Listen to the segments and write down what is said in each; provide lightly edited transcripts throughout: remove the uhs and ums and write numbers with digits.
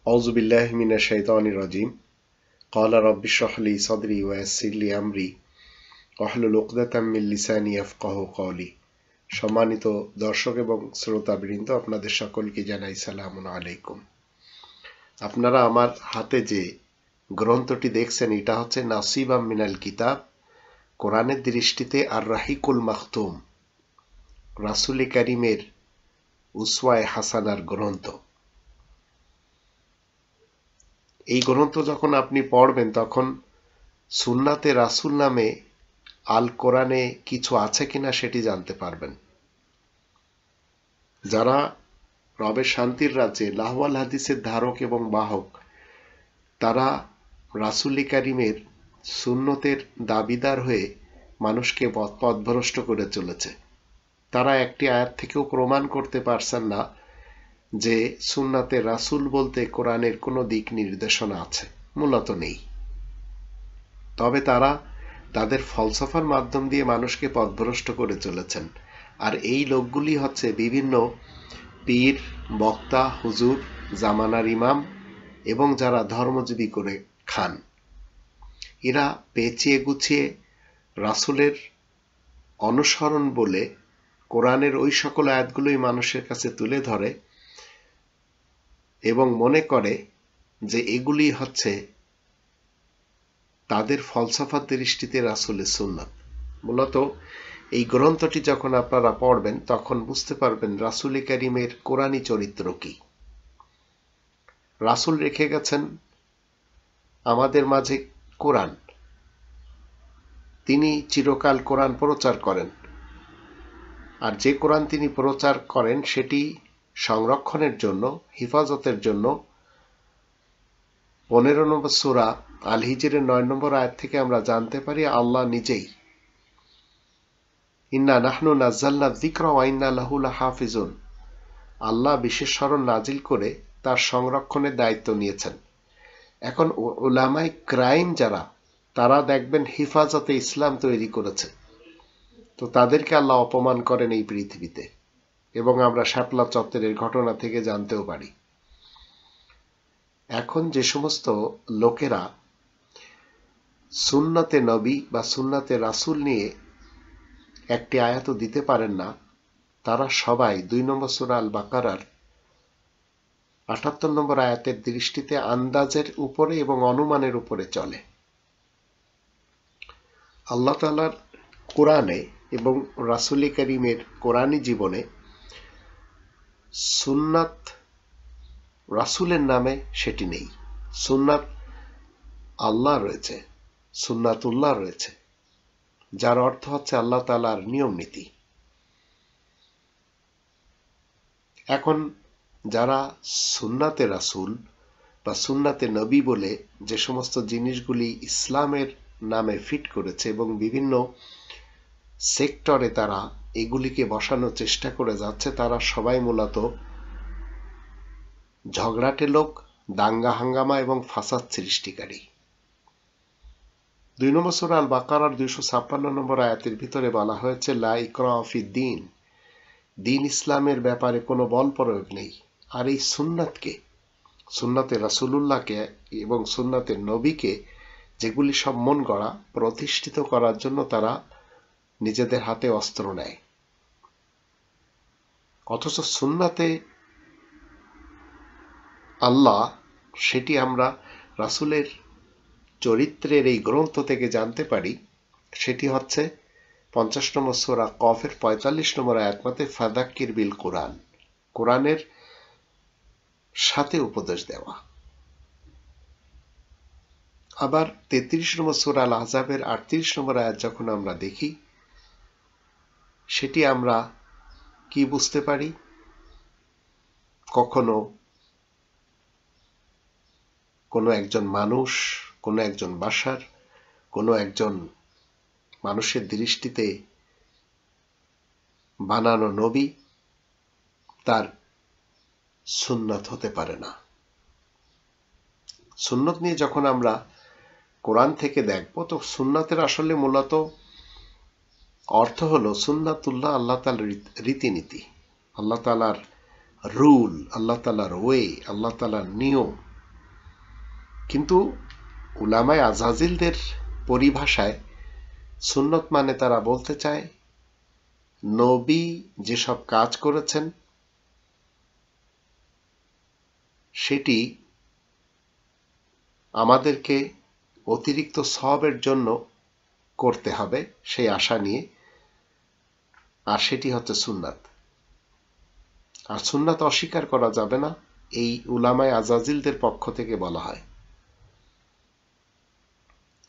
আউযু বিল্লাহি মিনাশ শাইতানির রাজিম। ক্বালা রাব্বি ইশরাহ লি সাদরি ওয়া ইয়াসসির লি আমরি ওয়াহলুল উকদাতাম মিন লিসানি ইয়াফকাহু কওলি। সম্মানিত দর্শক এবং শ্রোতাবৃন্দ, আপনাদের সকলকে জানাই সালামুন আলাইকুম। আপনারা আমার হাতে যে গ্রন্থটি দেখছেন, এটা হচ্ছে নাসিবাম মিনাল কিতাব, কোরআনের দৃষ্টিতে আর রাহিকুল মাখতুম, রাসূল কারীমের উসওয়ায়ে হাসানার গ্রন্থ। এই গ্রন্থ যখন আপনি পড়বেন তখন সুন্নাতে রাসূল নামে আল কোরআনে কিছু আছে কিনা সেটি জানতে পারবেন। যারা রবের শান্তির রাজ্যে লাহওয়াল হাদিসের ধারক এবং বাহক, তারা রাসূল কারীমের সুন্নতের দাবিদার হয়ে মানুষকে পথভ্রষ্ট করে চলেছে। তারা একটি আয়াত থেকেও প্রমাণ করতে পারছেন না যে সুন্নাতে রাসূল বলতে কোরআনের কোনো দিক নির্দেশনা আছে, মূলত নেই। তবে তারা তাদের ফলসফার মাধ্যম দিয়ে মানুষকে পথভ্রষ্ট করে চলেছেন। আর এই লোকগুলি হচ্ছে বিভিন্ন পীর, বক্তা, হুজুর, জামানার ইমাম এবং যারা ধর্মজীবী করে খান। এরা পেঁচিয়ে গুছিয়ে রাসূলের অনুসরণ বলে কোরআনের ওই সকল আয়াতগুলোই মানুষের কাছে তুলে ধরে এবং মনে করে যে এগুলি হচ্ছে তাদের ফলসফার দৃষ্টিতে রাসূলের সুন্নাত। মূলত এই গ্রন্থটি যখন আপনারা পড়বেন তখন বুঝতে পারবেন রাসূল কারীমের কোরআনী চরিত্র কি। রাসূল রেখে গেছেন আমাদের মাঝে কোরআন। তিনি চিরকাল কোরআন প্রচার করেন, আর যে কোরআন তিনি প্রচার করেন সেটি সংরক্ষণের জন্য, হিফাজতের জন্য 15 নম্বর সূরা আল হিজরের 9 নম্বর আয়াত থেকে আমরা জানতে পারি আল্লাহ নিজেই ইন্না নাহনু নাজ্জালনা যিকরা ওয়া ইন্না লাহু লাহাফিজুন, আল্লাহ বিশেষ স্মরণ নাজিল করে তার সংরক্ষণের দায়িত্ব নিয়েছেন। এখন উলামায়ে ক্রাইম যারা, তারা দেখবেন হিফাজতে ইসলাম তৈরি করেছে, তো তাদেরকে আল্লাহ অপমান করেন এই পৃথিবীতে, এবং আমরা শাপলা চত্বরের ঘটনা থেকে জানতেও পারি। এখন যে সমস্ত লোকেরা সুন্নতে নবী বা সুন্নতে রাসূল নিয়ে একটি আয়াতও দিতে পারেন না, তারা সবাই 2 নম্বর সূরা আল বাকারার 78 নম্বর আয়াতের দৃষ্টিতে আন্দাজের উপরে এবং অনুমানের উপরে চলে। আল্লাহ তাআলার কোরআনে এবং রাসূল কারীমের কোরআনী জীবনে সুন্নাত রাসূলের নামে সেটি নেই। সুন্নাত আল্লাহ রয়েছে, সুন্নাতুল্লাহ রয়েছে, যার অর্থ হচ্ছে আল্লাহ তাআলার নিয়ম নীতি। এখন যারা সুন্নাতে রাসূল বা সুন্নাতে নবী বলে যে সমস্ত জিনিসগুলি ইসলামের নামে ফিট করেছে এবং বিভিন্ন সেক্টরে তারা এগুলিকে বসানোর চেষ্টা করে যাচ্ছে, তারা সবাই মূলত ঝগড়াটে লোক, দাঙ্গা হাঙ্গামা এবং ফাসাদ সৃষ্টিকারী। 2 নম্বর সূরা আল বাকারার 256 নম্বর আয়াতের ভিতরে বলা হয়েছে লা ইকরাহা ফিদ্দীন, দিন ইসলামের ব্যাপারে কোনো বল প্রয়োগ নেই। আর এই সুন্নাতকে, সুন্নাতে রাসূলুল্লাহকে এবং সুন্নাতে নবীকে, যেগুলি সব মন গড়া, প্রতিষ্ঠিত করার জন্য তারা নিজেদের হাতে অস্ত্র নেয়। অথচ সুন্নাতে আল্লাহ, সেটি আমরা রাসূলের চরিত্রের এই গ্রন্থ থেকে জানতে পারি। সেটি হচ্ছে 50 নম্বর সূরা কফের 45 নম্বর আয়াত মতে ফাযাক্কির বিল কোরআন, কোরআনের সাথে উপদেশ দেওয়া। আবার 33 নম্বর সূরা আল আহজাবের 38 নম্বর আয়াত যখন আমরা দেখি, সেটি আমরা কি বুঝতে পারি? কখনো কোনো একজন মানুষ, কোনো একজন বাশার, কোনো একজন মানুষের দৃষ্টিতে বানানো নবী তার সুন্নাত হতে পারে না। সুন্নাত নিয়ে যখন আমরা কোরআন থেকে দেখব, তো সুন্নাতের আসলে মূলত অর্থ হলো সুন্নাতুল্লাহ, আল্লাহ তাআলার রীতিনীতি, আল্লাহ তাআলার রুল, আল্লাহ তাআলার ওয়ে, আল্লাহ তাআলার নিয়ম, কিন্তু উলামায়ে আজাজিলদের পরিভাষায় সুন্নত মানে তারা বলতে চায় নবী যেসব কাজ করেছেন সেটি আমাদেরকে অতিরিক্ত সওয়াবের জন্য করতে হবে সেই আশা নিয়ে, আর সেটি হচ্ছে সুন্নাত। আর সুন্নাত অস্বীকার করা যাবে না, এই উলামায়ে আজাজিলদের পক্ষ থেকে বলা হয়।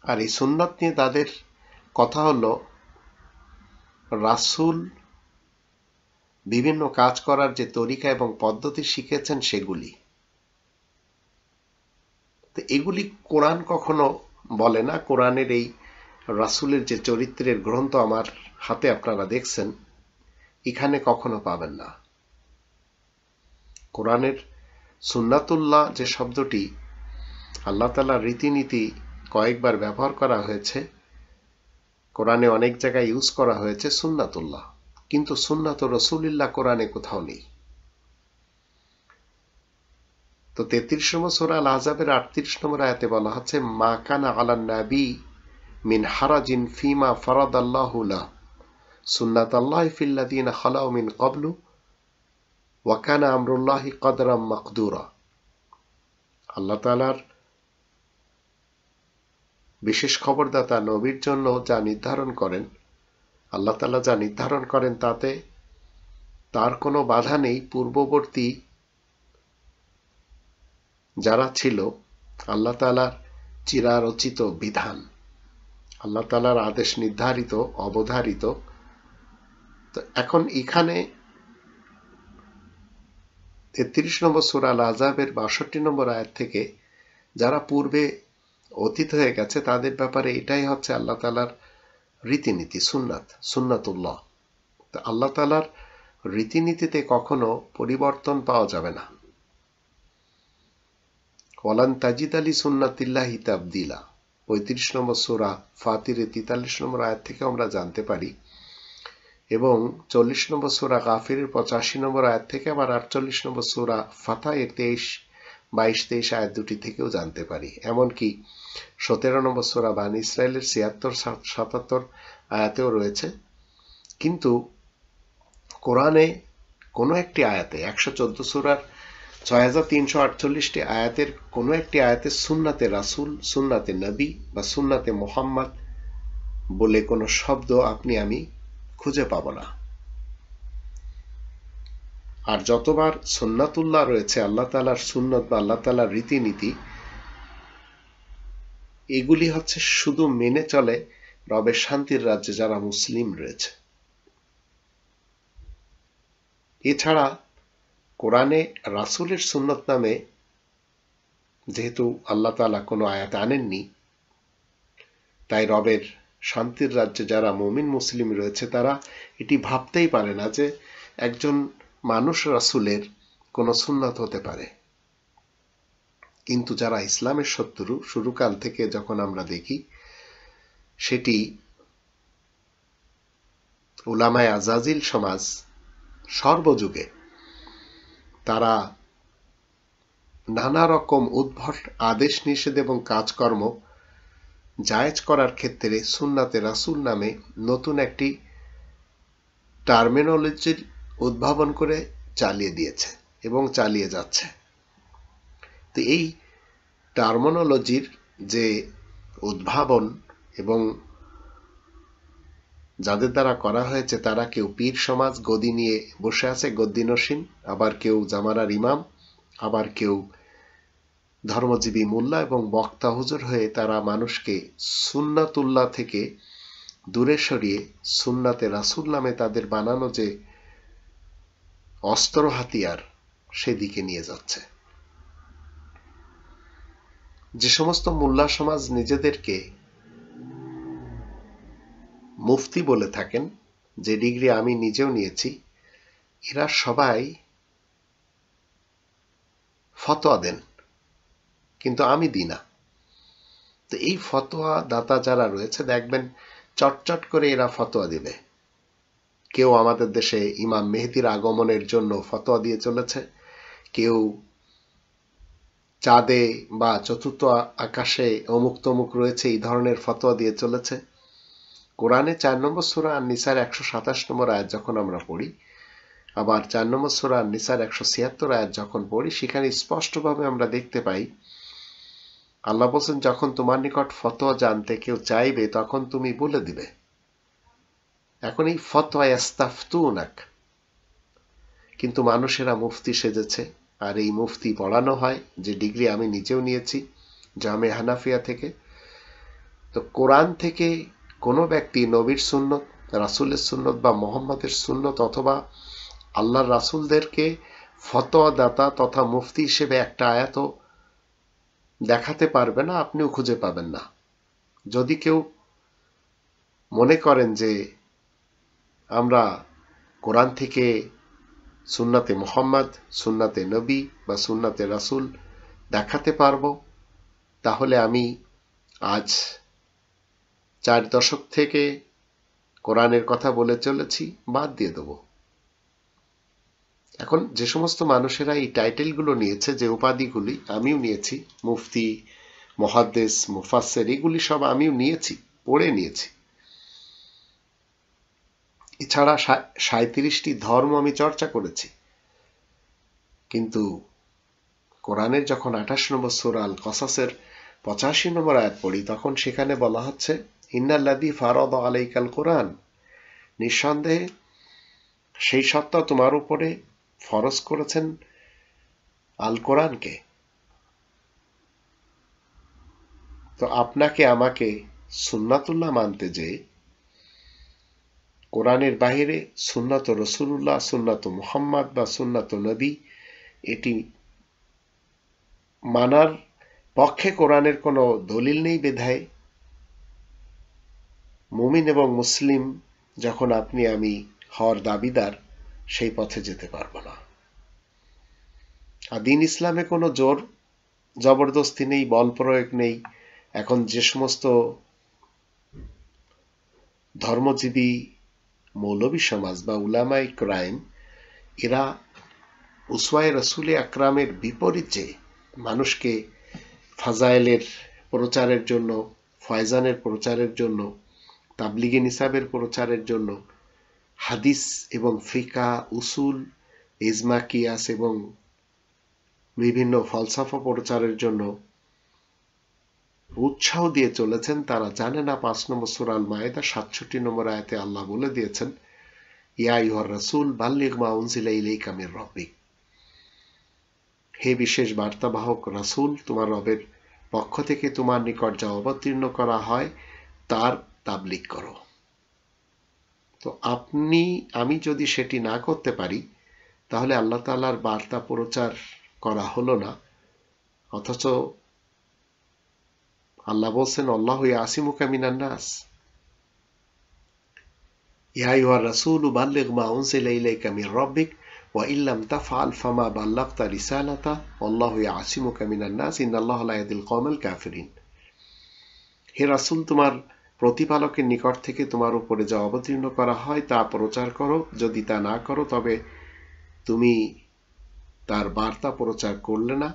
আর এই সুন্নাত নিয়ে তাদের কথা হলো রাসূল বিভিন্ন কাজ করার যে তরিকা এবং পদ্ধতি শিখেছেন সেগুলি। তো এগুলি কোরআন কখনো বলে না। কোরআনের এই রাসূলের যে চরিত্রের গ্রন্থ আমার হাতে আপনারা দেখছেন, এখানে কখনো পাবেন না। কোরআনের সুন্নাতুল্লাহ যে শব্দটি আল্লাহ তাআলার রীতিনীতি কয়েকবার ব্যবহার করা হয়েছে, কোরআনে অনেক জায়গায় ইউজ করা হয়েছে সুন্নাতুল্লাহ, কিন্তু সুন্নাত রাসূলিল্লাহ কোরআনে কোথাও নেই। তো 33 নম্বর সূরা আল আহজাবের 38 নম্বর আয়াতে বলা হচ্ছে মা কানা আলান নাবী মিন হারাজিন ফিমা ফারাদাল্লাহু লাহু সুন্নাতাল্লাহি ফিল্লাযীনা খালাউ মিন ক্বাবলু ওয়া কানা আমরুল্লাহি কদরাম মাকদুরা। আল্লাহ তাআলার বিশেষ খবরদাতা নবীর জন্য যা নির্ধারণ করেন, আল্লাহ তাআলা যা নির্ধারণ করেন তাতে তার কোনো বাধা নেই। পূর্ববর্তী যারা ছিল আল্লাহ তাআলার চিরারচিত বিধান, আল্লাহ তাআলার আদেশ নির্ধারিত অবধারিত। তো এখন এখানে 33 নম্বর সূরা আল আহজাবের 62 নম্বর আয়াত থেকে যারা পূর্বে অতীত হয়ে গেছে তাদের ব্যাপারে এটাই হচ্ছে আল্লাহ তাআলার রীতিনীতি, সুন্নাতুল্লাহ। তো আল্লাহ তাআলার রীতিনীতিতে কখনো পরিবর্তন পাওয়া যাবে না। ওয়ালান তাজিদ লি সুন্নাতিল্লাহি তাবদীলা 35 নম্বর সূরা ফাতিরের 43 নম্বর আয়াত থেকে আমরা জানতে পারি, এবং 40 নম্বর সূরা গাফিরের 85 নম্বর আয়াত থেকে, আবার 48 নম্বর সূরা ফাতহের 22-23 আয়াত দুটি থেকেও জানতে পারি। এমনকি 17 নম্বর সূরা বানী ইসরাইলের 76-77 আয়াতেও রয়েছে। কিন্তু কোরআনে কোনো একটি আয়াতে 114 সূরার 6348টি আয়াতের কোনো একটি আয়াতে সুন্নাতে রাসূল, সুন্নাতে নবী বা সুন্নাতে মুহাম্মদ বলে কোনো শব্দ আপনি আমি খুঁজে পাব না। আর যতবার সুন্নাতুল্লাহ রয়েছে, আল্লাহ তাআলার সুন্নত বা আল্লাহ তাআলার রীতিনীতি, এগুলি হচ্ছে শুধু মেনে চলে রবের শান্তির রাজ্যে যারা মুসলিম রয়েছে। এছাড়া কোরআনে রাসূলের সুন্নত নামে যেহেতু আল্লাহ তাআলা কোনো আয়াত আনেননি, তাই রবের শান্তির রাজ্যে যারা মুমিন মুসলিম রয়েছে তারা এটি ভাবতেই পারে না যে একজন মানুষ রাসূলের কোনো সুন্নত হতে পারে। কিন্তু যারা ইসলামের শত্রু, শুরুকাল থেকে যখন আমরা দেখি, সেটি উলামায়ে আজাজিল সমাজ সর্বযুগে তারা নানা রকম উদ্ভট আদেশ নিষেধ এবং কাজকর্ম জায়েজ করার ক্ষেত্রে সুন্নাতে রাসূল নামে নতুন একটি টার্মিনোলজির উদ্ভাবন করে চালিয়ে দিয়েছে এবং চালিয়ে যাচ্ছে। তো এই টার্মিনোলজির যে উদ্ভাবন এবং যাদের দ্বারা করা হয়েছে, তারা কেউ পীর সমাজ গদি নিয়ে বসে আছে, গদ্দিনসীন, আবার কেউ জামানার ইমাম, আবার কেউ ধর্মজীবী মোল্লা এবং বক্তা হুজুর হয়ে তারা মানুষকে সুন্নাতুল্লাহ থেকে দূরে সরিয়ে সুন্নাতে রাসূল নামে তাদের বানানো যে অস্ত্র হাতিয়ার সেদিকে নিয়ে যাচ্ছে। যে সমস্ত মোল্লা সমাজ নিজেদেরকে মুফতি বলে থাকেন, যে ডিগ্রি আমি নিজেও নিয়েছি, এরা সবাই ফতোয়া দেন, কিন্তু আমি দিই না। তো এই ফতোয়া দাতা যারা রয়েছে দেখবেন চটচট করে এরা ফতোয়া দিবে। কেউ আমাদের দেশে ইমাম মেহেদীর আগমনের জন্য ফতোয়া দিয়ে চলেছে, কেউ চাঁদে বা চতুর্থ আকাশে অমুক তমুক রয়েছে, এই ধরনের ফতোয়া দিয়ে চলেছে। কোরআনে 4 নম্বর সূরা আন-নিসার 127 নম্বর আয়াত যখন আমরা পড়ি, আবার 4 নম্বর সূরা আন-নিসার 176 আয়াত যখন পড়ি, সেখানে স্পষ্টভাবে আমরা দেখতে পাই আল্লাহ বলছেন, যখন তোমার নিকট ফতোয়া জানতে কেউ চাইবে তখন তুমি বলে দিবে। এখন এই ফতোয়া ইস্তাফতুনাক, কিন্তু মানুষেরা মুফতি সেজেছে, আর এই মুফতি পড়ানো হয়, যে ডিগ্রি আমি নিজেও নিয়েছি জামে হানাফিয়া থেকে। তো কোরআন থেকে কোনো ব্যক্তি নবীর সুন্নত, রাসূলের সুন্নত বা মোহাম্মদের সুন্নত অথবা আল্লাহর রাসূলদেরকে ফতোয়া দাতা তথা মুফতি হিসেবে একটা আয়াতও দেখাতে পারবে না, আপনিও খুঁজে পাবেন না। যদি কেউ মনে করেন যে আমরা কোরআন থেকে সুন্নাতে মুহাম্মদ, সুন্নাতে নবী বা সুন্নাতে রাসূল দেখাতে পারবো, তাহলে আমি আজ 4 দশক থেকে কোরআনের কথা বলে চলেছি, বাদ দিয়ে দেব। এখন যে সমস্ত মানুষেরা এই টাইটেলগুলো নিয়েছে, যে উপাধিগুলি আমিও নিয়েছি, মুফতি, মুহাদ্দিস, মুফাসসির, এগুলি সব আমিও নিয়েছি, পড়ে নিয়েছি। এছাড়া 37টি ধর্ম আমি চর্চা করেছি। কিন্তু কোরআনের যখন 28 নম্বর সূরা আল কসাসের 85 নম্বর আয়াত পড়ি, তখন সেখানে বলা হচ্ছে, ইন্নাল্লাযী ফারাদা আলাইকাল কোরআন, নিঃসন্দেহে সেই সত্তা তোমার উপরে ফরজ করেছেন আল কোরআনকে। তো আপনাকে আমাকে সুন্নাতুল্লাহ মানতে যে কোরআনের বাহিরে সুন্নাত রাসূলুল্লাহ, সুন্নাত মুহাম্মদ বা সুন্নাত নবী, এটি মানার পক্ষে কোরআনের কোনো দলিল নেই বিধায় মুমিন এবং মুসলিম যখন আপনি আমি হওয়ার দাবিদার, সেই পথে যেতে পারবো না। আর দ্বীন ইসলামে কোনো জোর জবরদস্তি নেই, বল প্রয়োগ নেই। এখন যে সমস্ত ধর্মজীবী মৌলবী সমাজ বা উলামায়ে কেরাম, এরা উসওয়ায়ে রাসূলে আকরামের বিপরীতে মানুষকে ফাজাইলের প্রচারের জন্য, ফয়জানের প্রচারের জন্য, তাবলিগে নিসাবের প্রচারের জন্য, হাদিস এবং ফিকা, উসুল, ইজমা, কিয়াস এবং বিভিন্ন ফলসাফা প্রচারের জন্য উৎসাহ দিয়ে চলেছেন। তারা জানে না 5 নম্বর সূরা আল মায়েদা 67 নম্বর আয়াতে আল্লাহ বলে দিয়েছেন, ইয়া আইয়ুহার রাসূল বাল্লিগ মা উনজিলা ইলাইকা মির রাব্বিক, হে বিশেষ বার্তাবাহক রাসূল, তোমার রবের পক্ষ থেকে তোমার নিকট যা অবতীর্ণ করা হয় তার তাবলীগ করো। তো আমি যদি সেটি না করতে পারি, তাহলে আল্লাহ তাআলার বার্তা প্রচার করা হলো না। অথচ আল্লাহ বলছেন, আল্লাহু ইয়াসিমুকা মিনান নাস, ইয়া আইয়ুহার রাসূলু বাল্লিগ মা উনজিলা ইলাইকা মির রাব্বিক ওয়া ইল্লাম তাফআল ফামা বাল্লাগতা রিসালাতা ওয়াল্লাহু ইয়াসিমুকা মিনান নাস ইন্নাল্লাহা লা ইয়াহদিল কওমাল কাফিরিন। হে রাসূল, তোমার প্রতিপালকের নিকট থেকে তোমার উপরে যা অবতীর্ণ করা হয় তা প্রচার করো, যদি তা না করো তবে তুমি তার বার্তা প্রচার করলে না,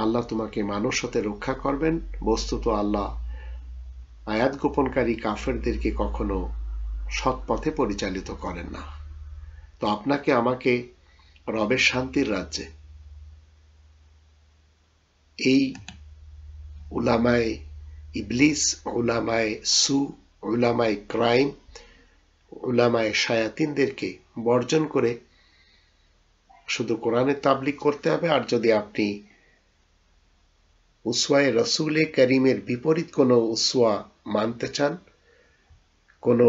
আল্লাহ তোমাকে মানুষ হতে রক্ষা করবেন। বস্তুত আল্লাহ আয়াত গোপনকারী কাফেরদেরকে কখনো সৎ পথে পরিচালিত করেন না। তো আপনাকে আমাকে রবের শান্তির রাজ্যে এই উলামায়ে ইবলিস, উলামায়ে সু, উলামায়ে ক্রাইম, উলামায়ে শায়াতিনদেরকে বর্জন করে শুধু কোরআনের তাবলীগ করতে হবে। আর যদি আপনি উসওয়ায়ে রাসূলে কারীমের বিপরীত কোনো উসওয়া মানতে চান, কোনো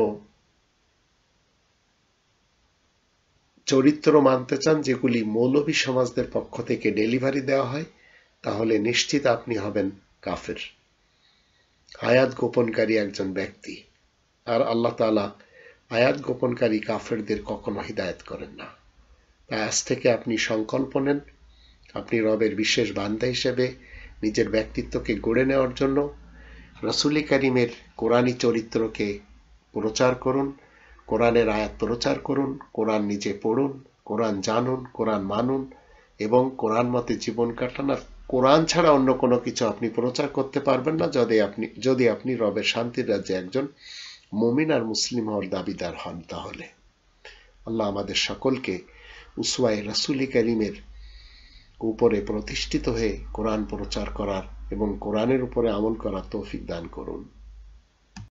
চরিত্র মানতে চান যেগুলি মৌলবী সমাজদের পক্ষ থেকে ডেলিভারি দেওয়া হয়, তাহলে নিশ্চিত আপনি হবেন কাফের, আয়াত গোপনকারী একজন ব্যক্তি। আর আল্লাহ তাআলা আয়াত গোপনকারী কাফেরদের কখনো হিদায়াত করেন না। তাই আজ থেকে আপনি সংকল্প নেন, আপনি রবের বিশেষ বান্দা হিসেবে নিজের ব্যক্তিত্বকে গড়ে নেওয়ার জন্য রাসূলে কারীমের কোরআনী চরিত্রকে প্রচার করুন, কোরআনের আয়াত প্রচার করুন, কোরআন নিজে পড়ুন, কোরআন জানুন, কোরআন মানুন এবং কোরআন মতে জীবন কাটান। আর কোরআন ছাড়া অন্য কোনো কিছু আপনি প্রচার করতে পারবেন না যদি আপনি রবের শান্তির রাজ্যে একজন মুমিন আর মুসলিম হওয়ার দাবিদার হন। তাহলে আল্লাহ আমাদের সকলকে উসওয়ায়ে রাসূল কারীমের উপরে প্রতিষ্ঠিত হয়ে কোরআন প্রচার করার এবং কোরআনের উপরে আমল করার তৌফিক দান করুন।